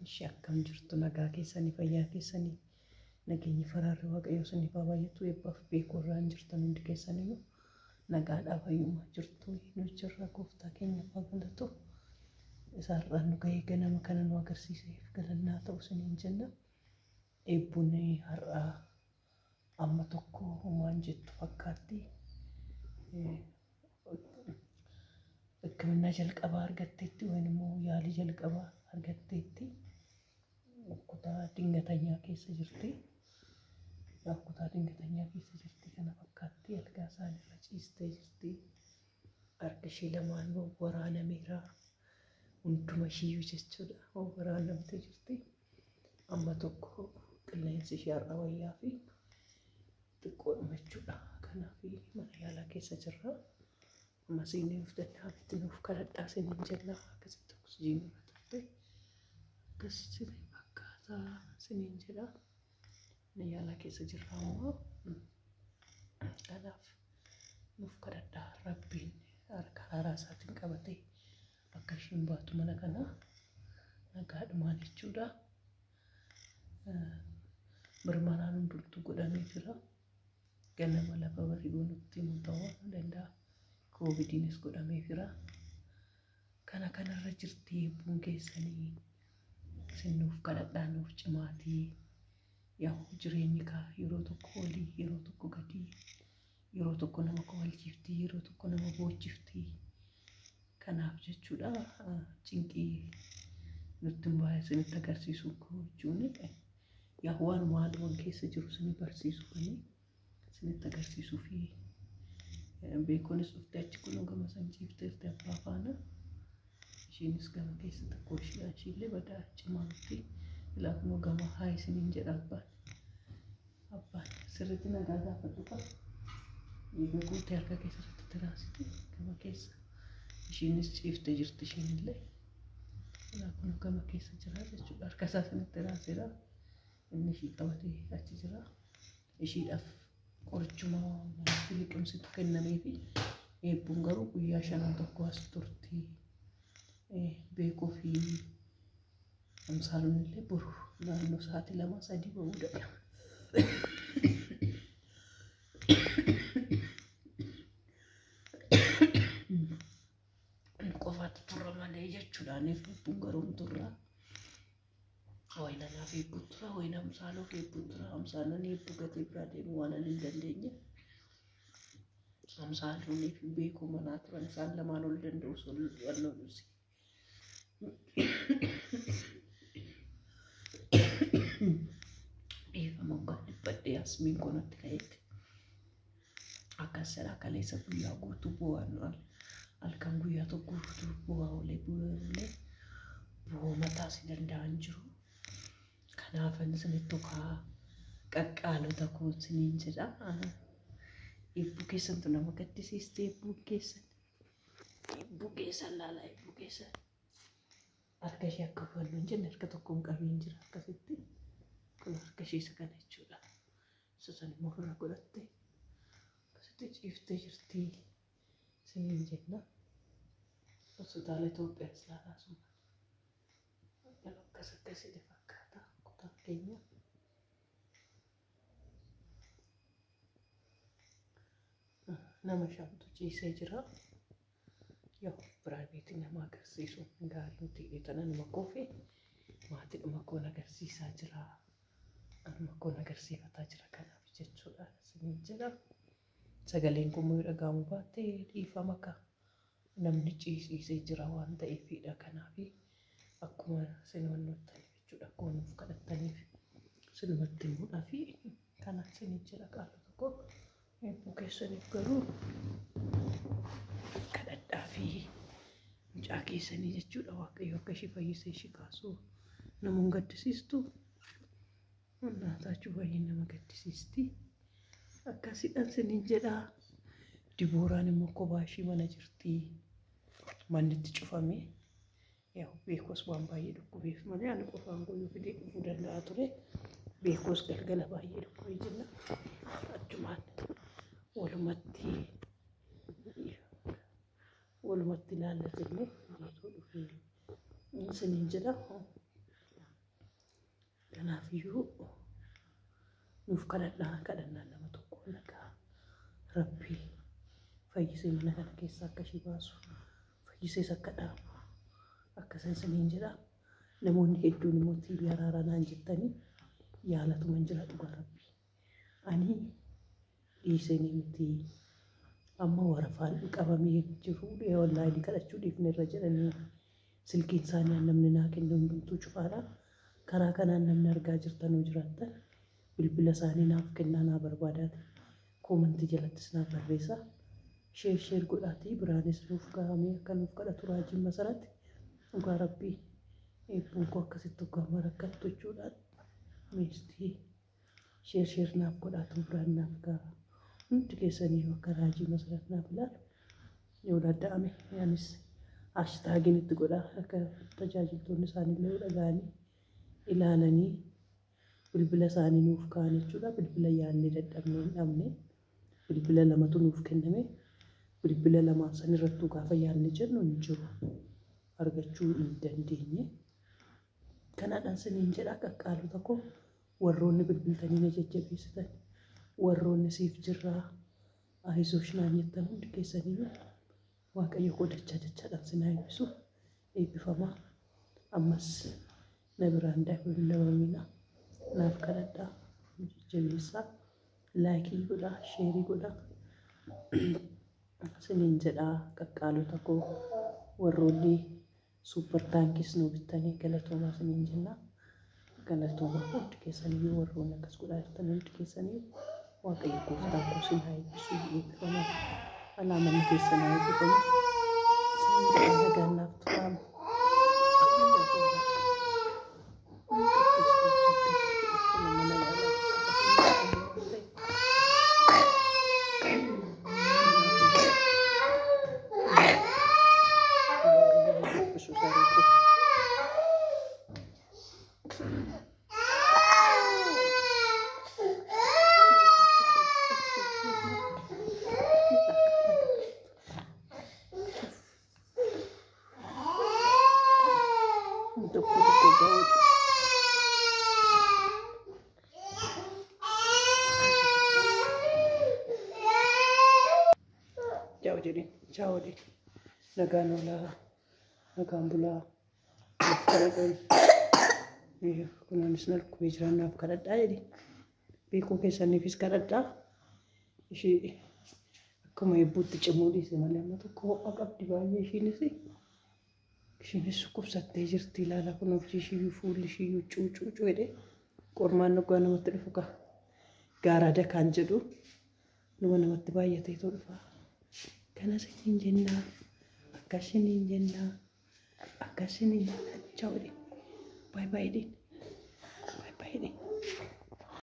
ishee akkam jirtu nagaa keessanii fayyaa keessanii nageenyi faraarri waaqayyoo sanii baay'atu eebbaaf beekuu irraan jirtan hundi keessanii nagaadhaa fayyummaa jirtu nu jirra gooftaa keenya fagaalatu isaarraan nu gahee ganama kana nu agarsiiseef galannaa ta'u saniin jenna eebbuun har'aa amma tokko waan jettu fakkaatti ሕክምና jalqabaa argatteetti ወይንም ያሊ jalqabaa argatteetti kutaa dingatanyaa keessa jirti yaa kutaa dingatanyaa keessa jirti kana fakkaatti algaa isaan irra ciistee jirti harka ishee lamaan waraanameera hunduma ishiiyyuu jechuudha waraanamtee jirti amma tokko qilleensi ishee har'a wayyaa fi xiqqoodhuma jechuudha kanaaf mana yaalaa keessa jirra masini ufdannaa bitti nuuf kadhadhaa sinin jennaa akkasitti oksijiinii fudhatte akkasitti akkaataa sinin jedha mana yaalaa keessa jirra ammoo kanaaf nuuf kadhadhaa rabbiin harka haaraa isaatiin qabatee akka ishiin baatu mana kana nagaadhumaan jechuudha birmanaan hundumtuu godhamee jira ganama lafa bari'uu nutti himuu ta'uu danda'a Covidiness godhamee jira kana kanarra jirti eebbuun keessanii sinuuf kadhadhaa nuuf cimaatii yaa jireenyi kaa yeroo tokko olii yeroo tokko gadii yeroo tokko nama kowalchiftii yeroo tokko nama boochiftii kanaaf jechuudha cinqii nutti baay'ee sinitti agarsiisuu jechuun yaa waan maaluma keessa jiru sini barsiisuu sinitti agarsiisuu fi beekonis uftachi kun gama sanchiiftee abbaafaana ishiinis gama keessa tokko ishiillee badaa cimaatti ilaakumoo gama haay siniin jedha abbaan sirriitti nagaa gaafadhu qaba eega guutee harka keessatti tiraasiti gama keessa ishiinis ciiftee jirti ishiinillee ilaakumoo gama keessa jira jechuudha harka isaa sinitti tiraaseera inni ishii qabatee achi jira ishiidhaaf qorichuma liqimsitu kennamee fi eebbuun garuu guyyaa shanan tokko as turti beekuu fi amsaaluun illee boru naannoo sa'aatii 2-3 ba'uu danda'a. Qofaatti turra malee jechuudhaan eebbuun garuu turra. Wayna naaf eebbuu tura wayna amsaaloo eebbuu tura amsaalaan eebbuu gatee biraa deemu waan hin dandeenye amsaaluun beekuu manaa turan isaan lamaan ol danda'u wallooluusi eefamuun kan dhibbadhee asmiin konatti ka'etti akkas jedhaa kaleessa guyyaa guutuu bu'aan halkan guyyaa tokko guutuu bu'aa olee bu'oo mataasi danda'an jiru kanaafan sinitti kaa qaqqaalota kun siniin jedha eebbuu keessantu nama gaddisiiste eebbuu keessan laalaa eebbuu keessan harka ishee akka hubannu hin jenne harka tokkoon qabiin jira akkasitti kun harka ishee isa kana jechuudha susan immoo ofirra godhatte akkasitti ciiftee jirti siniin jenna hospitaala Itoophiyaas laalaa suma akkas akkasii fakkaata kutaan keenya nama shantu ciisee jira yoo piraayiveetii nama agarsiisu gaarii ta'an nama koofi maatii dhuma koon agarsiisaa jira anuma koon agarsiifataa jira kanaaf jechuudha siniin jira sagaleen kun dhagahamu baattee dhiifama ka namni ciisee jira waan ta'eefidha kanaaf akkuma sinwannoottan jechuudha koonuuf kadhattaniif sinumatti himuudhaa fi kanaaf siniin jira qaala tokko eebbuu keessaniif garuu kadhadhaa fi mucaa keessanii jechuudha waaqayyo akka ishee fayyisee ishee kaasuu namuun gaddisiistu naataachuu baay'ee nama gaddisiisti akkasiidhaan siniin jedhaa Dibooraan immoo kophaa ishee mana jirti manni itti cufame yaa beekos waan baay'ee dhukkubeef malee ani qofaan goyuu fidee dhufuu danda'a ture beekos galgala baay'ee dhukkubee jenna achumaan walumatti ilaallatille jeetuu dhufee siniin jedha Kanaafiyyuu nuuf kadhannaan nama tokko nagaa Rabbii fayyisee mana kana keessaa akka ishee baasu fayyisees akka dhaabu akka isiniin jedha. Namoonni hedduun immoo tiivii araaranaan jettanii yaalatuman jira dhugaa Rabbii. Ani dhiisanii miti amma warafaan qabamee jiru wallahi kadhachuu dhiifne irra jedhanii silkiin isaanii namni naa kennu hundumtuu cufaadha. Karaa kanaan namni argaa jirtanuu jiraattan bilbila isaanii naaf kennaa naa barbaadaati. Koomentii jalattis naaf barreessaa. Sheer godhaatii biraanis nuuf gahamee akka nuuf kadhatu raajiin masarratti dhugaa Rabbii eebbuun koo akkasitti hoggaama rakkattu jechuudhaan miistii sheer naaf godhaatu biraan naaf gaha. Hundi keessanii akka raajii masarratti naaf ilaalu yoo danda'ame yaanis hashtaagiin itti godhaa akka tajaajiltoonni isaaniillee dhaga'anii ilaalanii bilbila isaanii nuuf kaa'an jechuudha. Bilbila yaadne dadhabnee hin dhabne bilbila lamatu nuuf kenname. Bilbila lamaan san irrattuu gaafa yaadne jennu hin jiru argachuu hin dandeenye. Kanaadhaan siniin jedhaa qaqqaalota koo warroonni bilbiltanii na jajjabeessitan warroonni siif jirraa aayisoosh naan jettan hundi keessanii Waaqayyo koo dachaadhaan sinaa eebbisu eebbifamaa. Ammas na biraan daa'imman dabamina naaf kadhadhaa jajjabeessaa laayikii godhaa sheerii godhaa siniin jedhaa qaqqaalota koo warroonni suuper taankis nu bittanii galatoomaa siniin jennaa. Galatoomaa hundi keessanii warroonni akkas godhaa jirtan hundi keessanii Waaqayyo gooftaan koo sinaa eebbisu eebbifamaa. Alaamanni keessanaa eebbifamu siniin jedhaa nagaan naaf turaamu. Ciao di nagaan oolaa nagaan bulaa kadhadhan kunaanis nalkuu jiran naaf kadhadhaa jedhi beekuu keessaniifis kadhadhaa ishee akkuma eebbuutti cimuu dhiise malee amma tokko ho'a qabdi baay'ee ishiinis kubsattee jirti ilaala kun of ishiiyyuu fuulli ishiiyyuu cuucuu jedhe qormaan dhugaa namatti dhufu gaara dakaan jedhu nama namatti baay'atee too dhufa. Kana siniin jennaa akkasiniin jennaa akkasiniin jennaa. Ciao di bye bye di.